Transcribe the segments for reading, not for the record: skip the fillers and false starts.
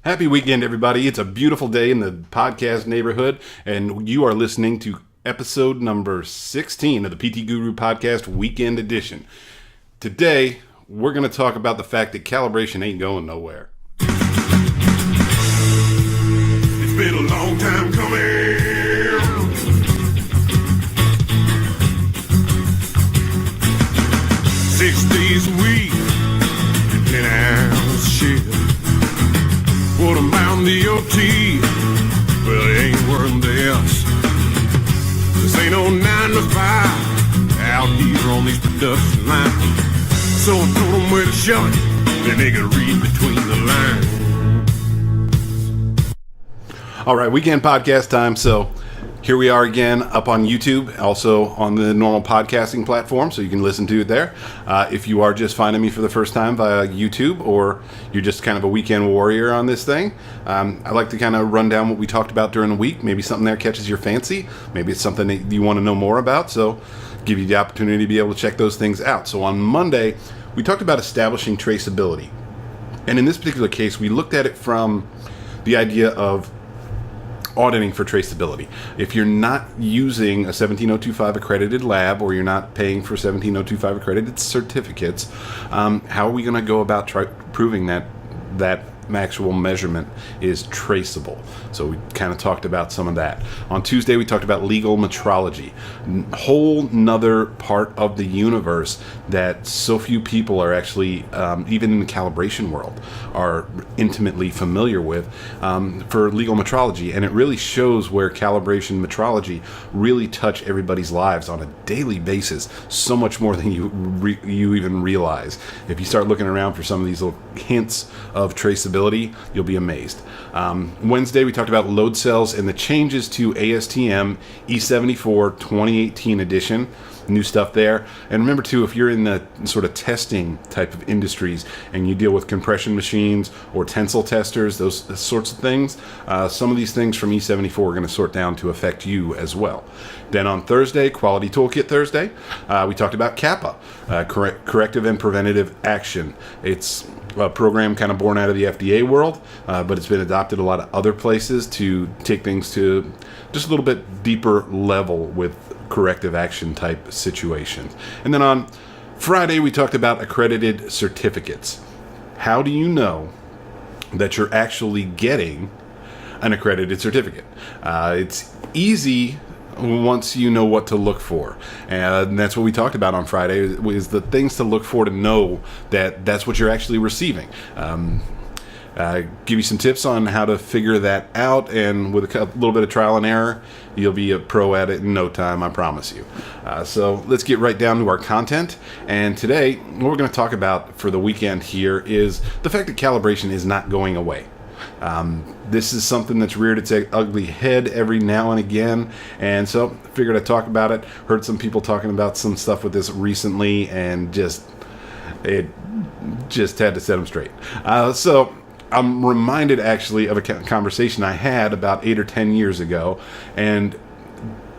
Happy weekend, everybody. It's a beautiful day in the podcast neighborhood, and you are listening to episode number 16 of the PT Guru Podcast Weekend Edition. Today, we're going to talk about the fact that calibration ain't going nowhere. It's been a long time coming. 6 days a week and 10 hours shift. What about the OT? Well, it ain't worth this. This ain't no 9 to 5 out here on these production lines. So I told them where to shove it, then they could read between the lines. All right, weekend podcast time. So here we are again up on YouTube, also on the normal podcasting platform, so you can listen to it there. If you are just finding me for the first time via YouTube, or you're just kind of a weekend warrior on this thing, I like to kind of run down what we talked about during the week. Maybe something there catches your fancy. Maybe it's something that you want to know more about, so give you the opportunity to be able to check those things out. So on Monday, we talked about establishing traceability. And in this particular case, we looked at it from the idea of auditing for traceability. If you're not using a 17025 accredited lab, or you're not paying for 17025 accredited certificates, how are we going to go about proving that actual measurement is traceable? So we kind of talked about some of that. On Tuesday, we talked about legal metrology, whole nother part of the universe that so few people are actually, even in the calibration world, are intimately familiar with, for legal metrology. And it really shows where calibration metrology really touch everybody's lives on a daily basis, so much more than you even realize. If you start looking around for some of these little hints of traceability, you'll be amazed. Wednesday, we talked about load cells and the changes to ASTM E74 2018 edition. New stuff there. And remember too, if you're in the sort of testing type of industries and you deal with compression machines or tensile testers, those sorts of things, some of these things from E74 are going to sort down to affect you as well. Then on Thursday, Quality Toolkit Thursday, we talked about CAPA, corrective and preventative action. It's a program kind of born out of the FDA world, but it's been adopted a lot of other places to take things to just a little bit deeper level with corrective action type situations. And then on Friday, we talked about accredited certificates. How do you know that you're actually getting an accredited certificate? It's easy once you know what to look for, and that's what we talked about on Friday, is the things to look for to know that that's what you're actually receiving. Give you some tips on how to figure that out, and with a little bit of trial and error, you'll be a pro at it in no time, I promise you. So let's get right down to our content. And today, what we're going to talk about for the weekend here is the fact that calibration is not going away. This is something that's reared its ugly head every now and again, and so figured I'd talk about it. Heard some people talking about some stuff with this recently, and it just had to set them straight. So I'm reminded actually of a conversation I had about 8 or 10 years ago, and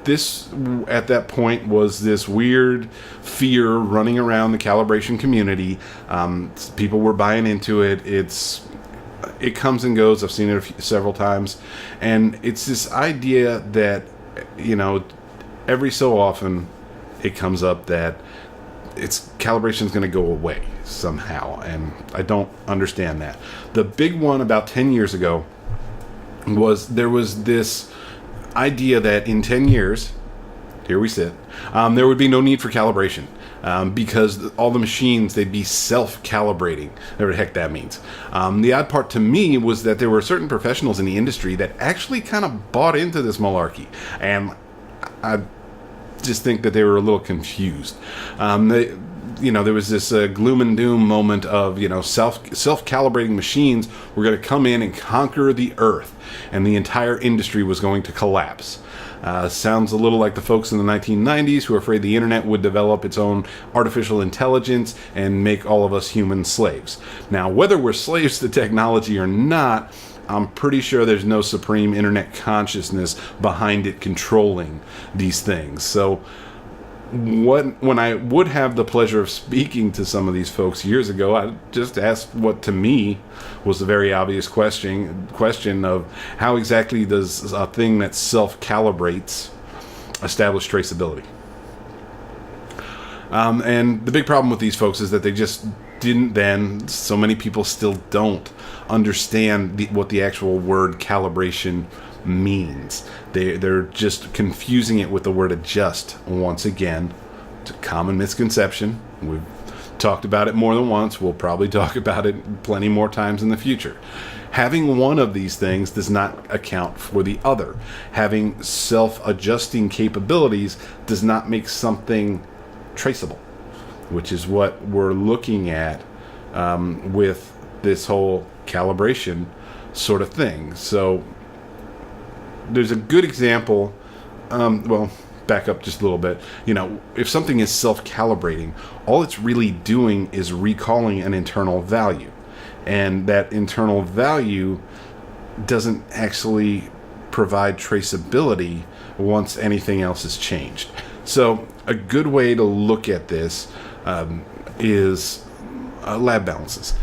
this at that point was this weird fear running around the calibration community. People were buying into it. It comes and goes. I've seen it several times, and it's this idea that, every so often it comes up that calibration is going to go away somehow, and I don't understand that. The big one about 10 years ago was there was this idea that in 10 years, here we sit, there would be no need for calibration, because all the machines, they'd be self-calibrating, whatever the heck that means. The odd part to me was that there were certain professionals in the industry that actually kind of bought into this malarkey, and I just think that they were a little confused. There was this gloom and doom moment of, self-calibrating machines were going to come in and conquer the earth, and the entire industry was going to collapse. Sounds a little like the folks in the 1990s who were afraid the internet would develop its own artificial intelligence and make all of us human slaves. Now, whether we're slaves to technology or not, I'm pretty sure there's no supreme internet consciousness behind it controlling these things. So when I would have the pleasure of speaking to some of these folks years ago, I just asked what to me was a very obvious question of how exactly does a thing that self-calibrates establish traceability? And the big problem with these folks is that they just didn't then, so many people still don't understand what the actual word calibration means. They're just confusing it with the word adjust. Once again, it's a common misconception. We've talked about it more than once. We'll probably talk about it plenty more times in the future. Having one of these things does not account for the other. Having self-adjusting capabilities does not make something traceable, which is what we're looking at with this whole calibration sort of thing. So there's a good example. Well, back up just a little bit. If something is self-calibrating, all it's really doing is recalling an internal value, and that internal value doesn't actually provide traceability once anything else has changed. So a good way to look at this is lab balances.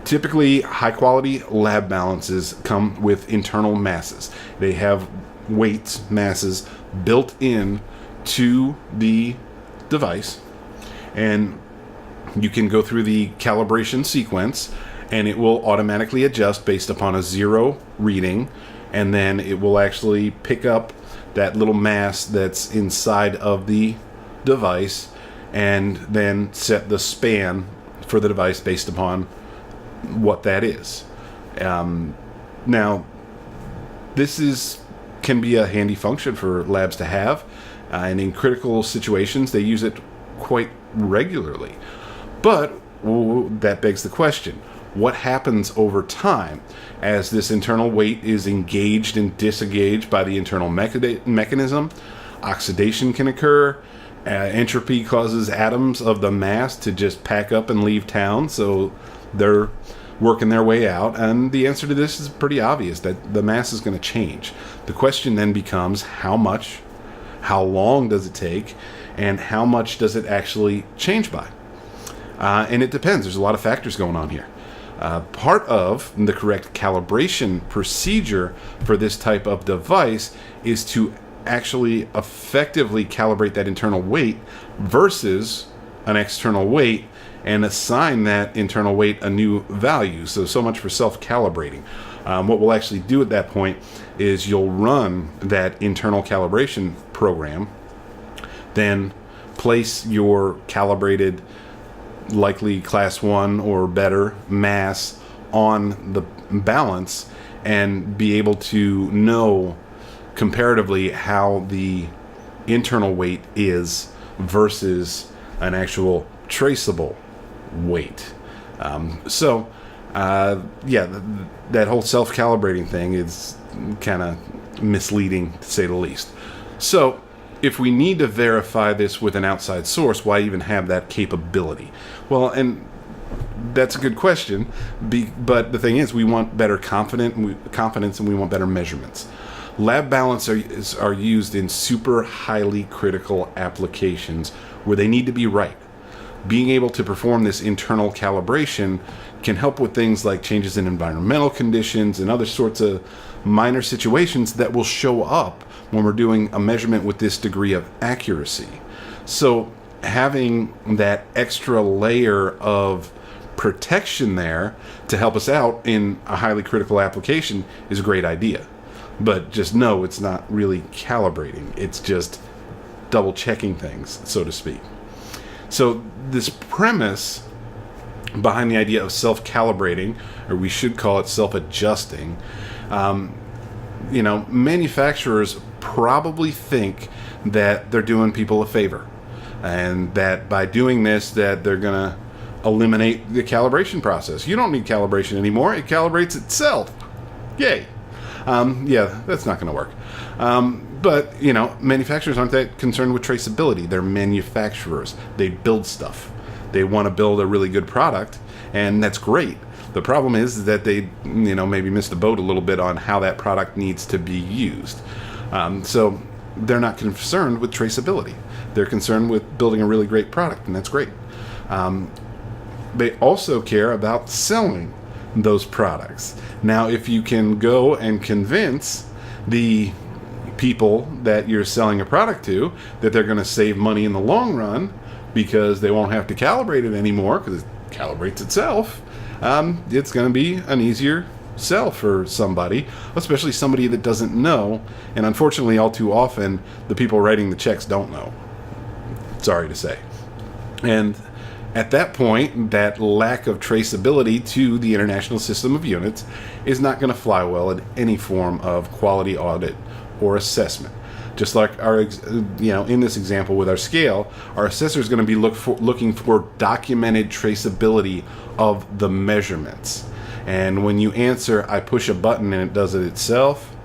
Typically, high-quality lab balances come with internal masses. They have weights, masses, built in to the device, and you can go through the calibration sequence, and it will automatically adjust based upon a 0 reading, and then it will actually pick up that little mass that's inside of the device and then set the span for the device based upon what that is. Now, this can be a handy function for labs to have, and in critical situations they use it quite regularly. But that begs the question, what happens over time as this internal weight is engaged and disengaged by the internal mechanism? Oxidation can occur. Entropy causes atoms of the mass to just pack up and leave town, so they're working their way out. And the answer to this is pretty obvious, that the mass is going to change. The question then becomes how much, how long does it take, and how much does it actually change by? And it depends. There's a lot of factors going on here. Part of the correct calibration procedure for this type of device is to actually effectively calibrate that internal weight versus an external weight and assign that internal weight a new value. So much for self-calibrating. What we'll actually do at that point is you'll run that internal calibration program, then place your calibrated, likely class 1 or better mass on the balance and be able to know comparatively how the internal weight is versus an actual traceable weight. That whole self-calibrating thing is kind of misleading, to say the least. So if we need to verify this with an outside source, why even have that capability? Well, and that's a good question, but the thing is, we want better confidence and we want better measurements. Lab balances are used in super highly critical applications where they need to be right. Being able to perform this internal calibration can help with things like changes in environmental conditions and other sorts of minor situations that will show up when we're doing a measurement with this degree of accuracy. So having that extra layer of protection there to help us out in a highly critical application is a great idea. But just know it's not really calibrating. It's just double checking things, so to speak. So this premise behind the idea of self-calibrating, or we should call it self-adjusting, manufacturers probably think that they're doing people a favor, and that by doing this that they're going to eliminate the calibration process. You don't need calibration anymore. It calibrates itself. Yay. That's not going to work. But, manufacturers aren't that concerned with traceability. They're manufacturers. They build stuff. They want to build a really good product, and that's great. The problem is that they, maybe missed the boat a little bit on how that product needs to be used. So they're not concerned with traceability. They're concerned with building a really great product, and that's great. They also care about selling those products. Now, if you can go and convince the people that you're selling a product to that they're going to save money in the long run because they won't have to calibrate it anymore because it calibrates itself, it's going to be an easier sell for somebody, especially somebody that doesn't know. And unfortunately, all too often, the people writing the checks don't know. Sorry to say. And at that point, that lack of traceability to the International System of Units is not going to fly well in any form of quality audit or assessment. Just like in this example with our scale, our assessor is going to be looking for documented traceability of the measurements. And when you answer, I push a button and it does it itself,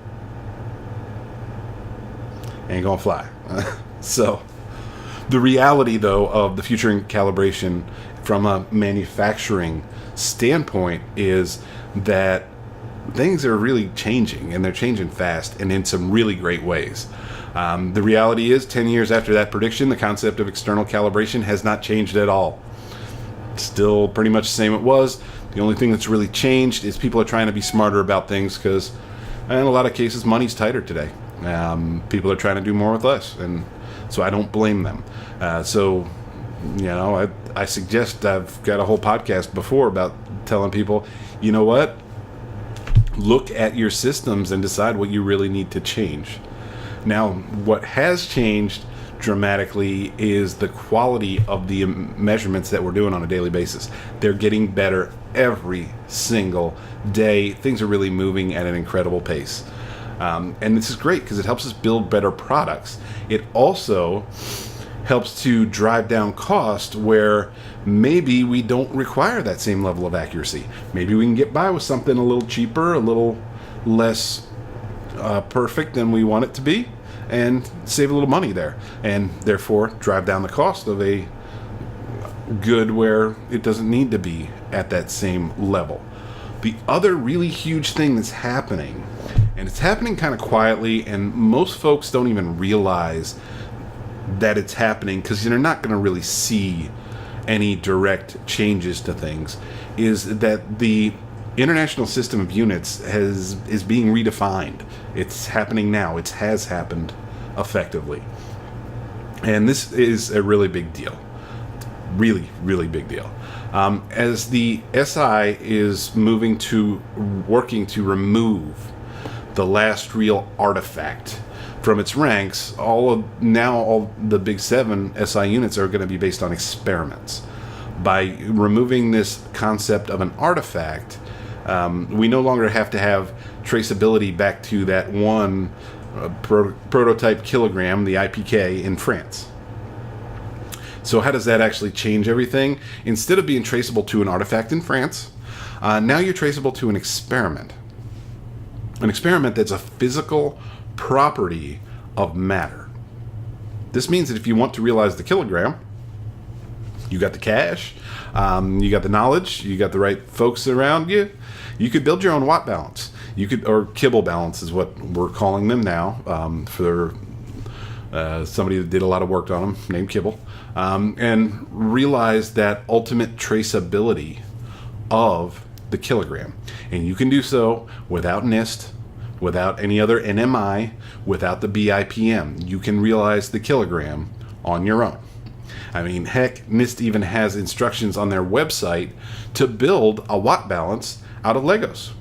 ain't gonna fly. So the reality, though, of the future in calibration from a manufacturing standpoint is that things are really changing, and they're changing fast and in some really great ways. The reality is, 10 years after that prediction, the concept of external calibration has not changed at all. Still pretty much the same it was. The only thing that's really changed is people are trying to be smarter about things because, in a lot of cases, money's tighter today. People are trying to do more with less, and so I don't blame them. I suggest, I've got a whole podcast before about telling people, you know what? Look at your systems and decide what you really need to change. Now, what has changed dramatically is the quality of the measurements that we're doing on a daily basis. They're getting better every single day. Things are really moving at an incredible pace. And this is great because it helps us build better products. It also helps to drive down cost where maybe we don't require that same level of accuracy. Maybe we can get by with something a little cheaper, a little less perfect than we want it to be, and save a little money there, and therefore drive down the cost of a good where it doesn't need to be at that same level. The other really huge thing that's happening, and it's happening kind of quietly, and most folks don't even realize that it's happening because you're not going to really see any direct changes to things, is that the International System of Units is being redefined. It's happening now. It has happened effectively. And this is a really big deal. Really, really big deal. As the SI is working to remove the last real artifact from its ranks, all the big 7 SI units are going to be based on experiments. By removing this concept of an artifact, we no longer have to have traceability back to that one prototype kilogram, the IPK, in France. So how does that actually change everything? Instead of being traceable to an artifact in France, now you're traceable to an experiment. An experiment that's a physical property of matter. This means that if you want to realize the kilogram, you got the cash, you got the knowledge, you got the right folks around you, you could build your own watt balance. You could, or kibble balance is what we're calling them now, for somebody that did a lot of work on them named Kibble, and realize that ultimate traceability of the kilogram. And you can do so without NIST, without any other NMI, without the BIPM. You can realize the kilogram on your own. I mean, heck, NIST even has instructions on their website to build a watt balance out of Legos.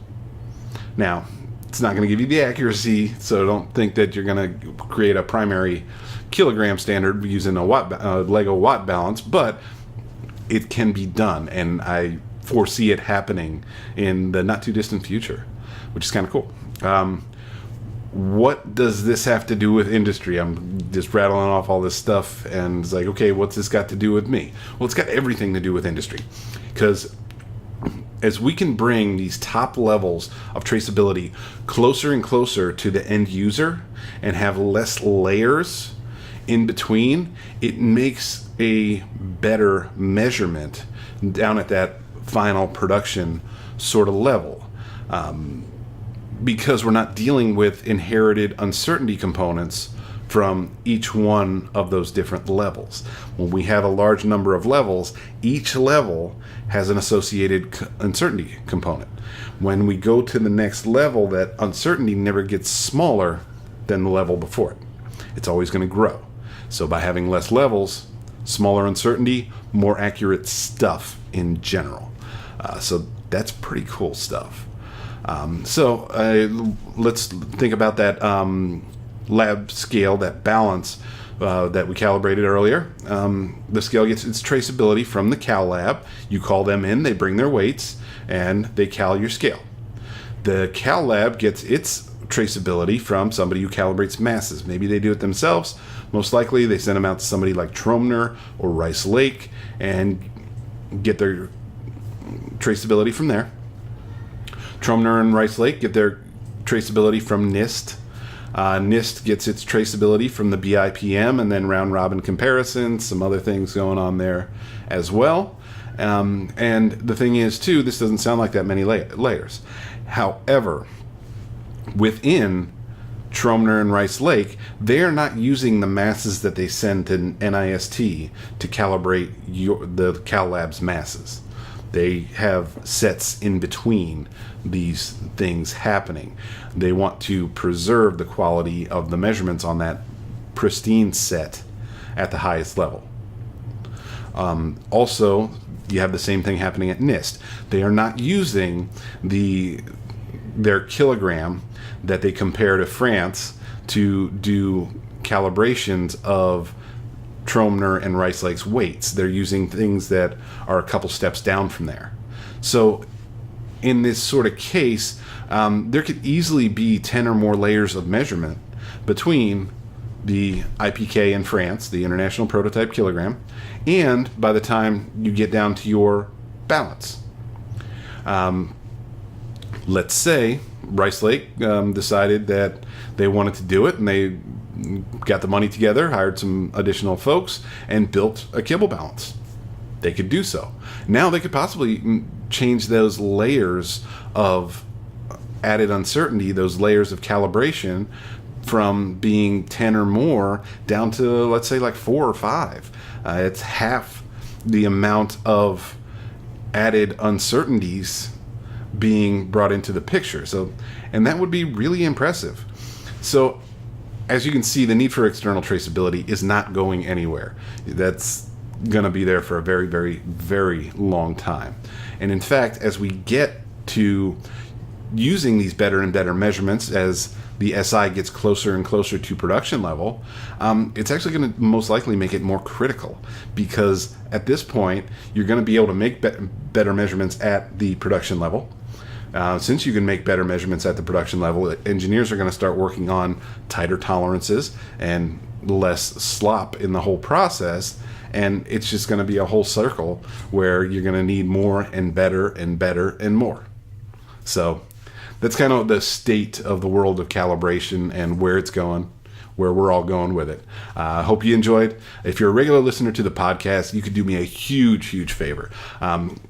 Now, it's not going to give you the accuracy, so don't think that you're going to create a primary kilogram standard using a Lego watt balance, but it can be done, and I foresee it happening in the not too distant future, which is kind of cool. What does this have to do with industry? I'm just rattling off all this stuff, and it's like, okay, what's this got to do with me? Well, it's got everything to do with industry, because as we can bring these top levels of traceability closer and closer to the end user and have less layers in between, it makes a better measurement down at that final production sort of level. Because we're not dealing with inherited uncertainty components from each one of those different levels. When we have a large number of levels, each level has an associated uncertainty component. When we go to the next level, that uncertainty never gets smaller than the level before it. It's always going to grow. So by having less levels, smaller uncertainty, more accurate stuff in general. So that's pretty cool stuff. Let's think about that lab scale, that balance that we calibrated earlier. The scale gets its traceability from the Cal lab. You call them in, they bring their weights, and they cal your scale. The Cal lab gets its traceability from somebody who calibrates masses. Maybe they do it themselves. Most likely they send them out to somebody like Tromner or Rice Lake and get their traceability from there. Tromner and Rice Lake get their traceability from NIST. NIST gets its traceability from the BIPM, and then round robin comparisons, some other things going on there as well. And the thing is, too, this doesn't sound like that many layers. However, within Tromner and Rice Lake, they are not using the masses that they send to NIST to calibrate the Cal Lab's masses. They have sets in between these things happening. They want to preserve the quality of the measurements on that pristine set at the highest level. Also, you have the same thing happening at NIST. They are not using their kilogram that they compare to France to do calibrations of Tromner and Rice Lake's weights. They're using things that are a couple steps down from there. So in this sort of case, there could easily be 10 or more layers of measurement between the IPK in France, the International Prototype Kilogram, and by the time you get down to your balance. Let's say Rice Lake decided that they wanted to do it, and they got the money together, hired some additional folks, and built a kibble balance. They could do so. Now they could possibly change those layers of added uncertainty, those layers of calibration, from being 10 or more down to, let's say, like 4 or 5. It's half the amount of added uncertainties being brought into the picture. And that would be really impressive. So as you can see, the need for external traceability is not going anywhere. That's going to be there for a very, very, very long time. And in fact, as we get to using these better and better measurements, as the SI gets closer and closer to production level, it's actually going to most likely make it more critical, because at this point, you're going to be able to make better measurements at the production level. Since you can make better measurements at the production level, engineers are going to start working on tighter tolerances and less slop in the whole process. And it's just going to be a whole circle where you're going to need more and better and better and more. So that's kind of the state of the world of calibration and where it's going, where we're all going with it. I hope you enjoyed. If you're a regular listener to the podcast, you could do me a huge, huge favor.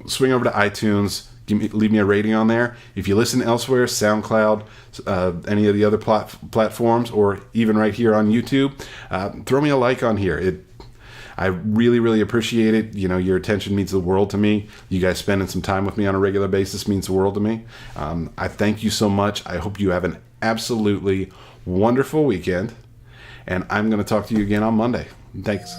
Swing over to iTunes. Leave me a rating on there. If you listen elsewhere, SoundCloud, any of the other platforms, or even right here on YouTube, throw me a like on here. I really, really appreciate it. You know, your attention means the world to me. You guys spending some time with me on a regular basis means the world to me. I thank you so much. I hope you have an absolutely wonderful weekend, and I'm going to talk to you again on Monday. Thanks.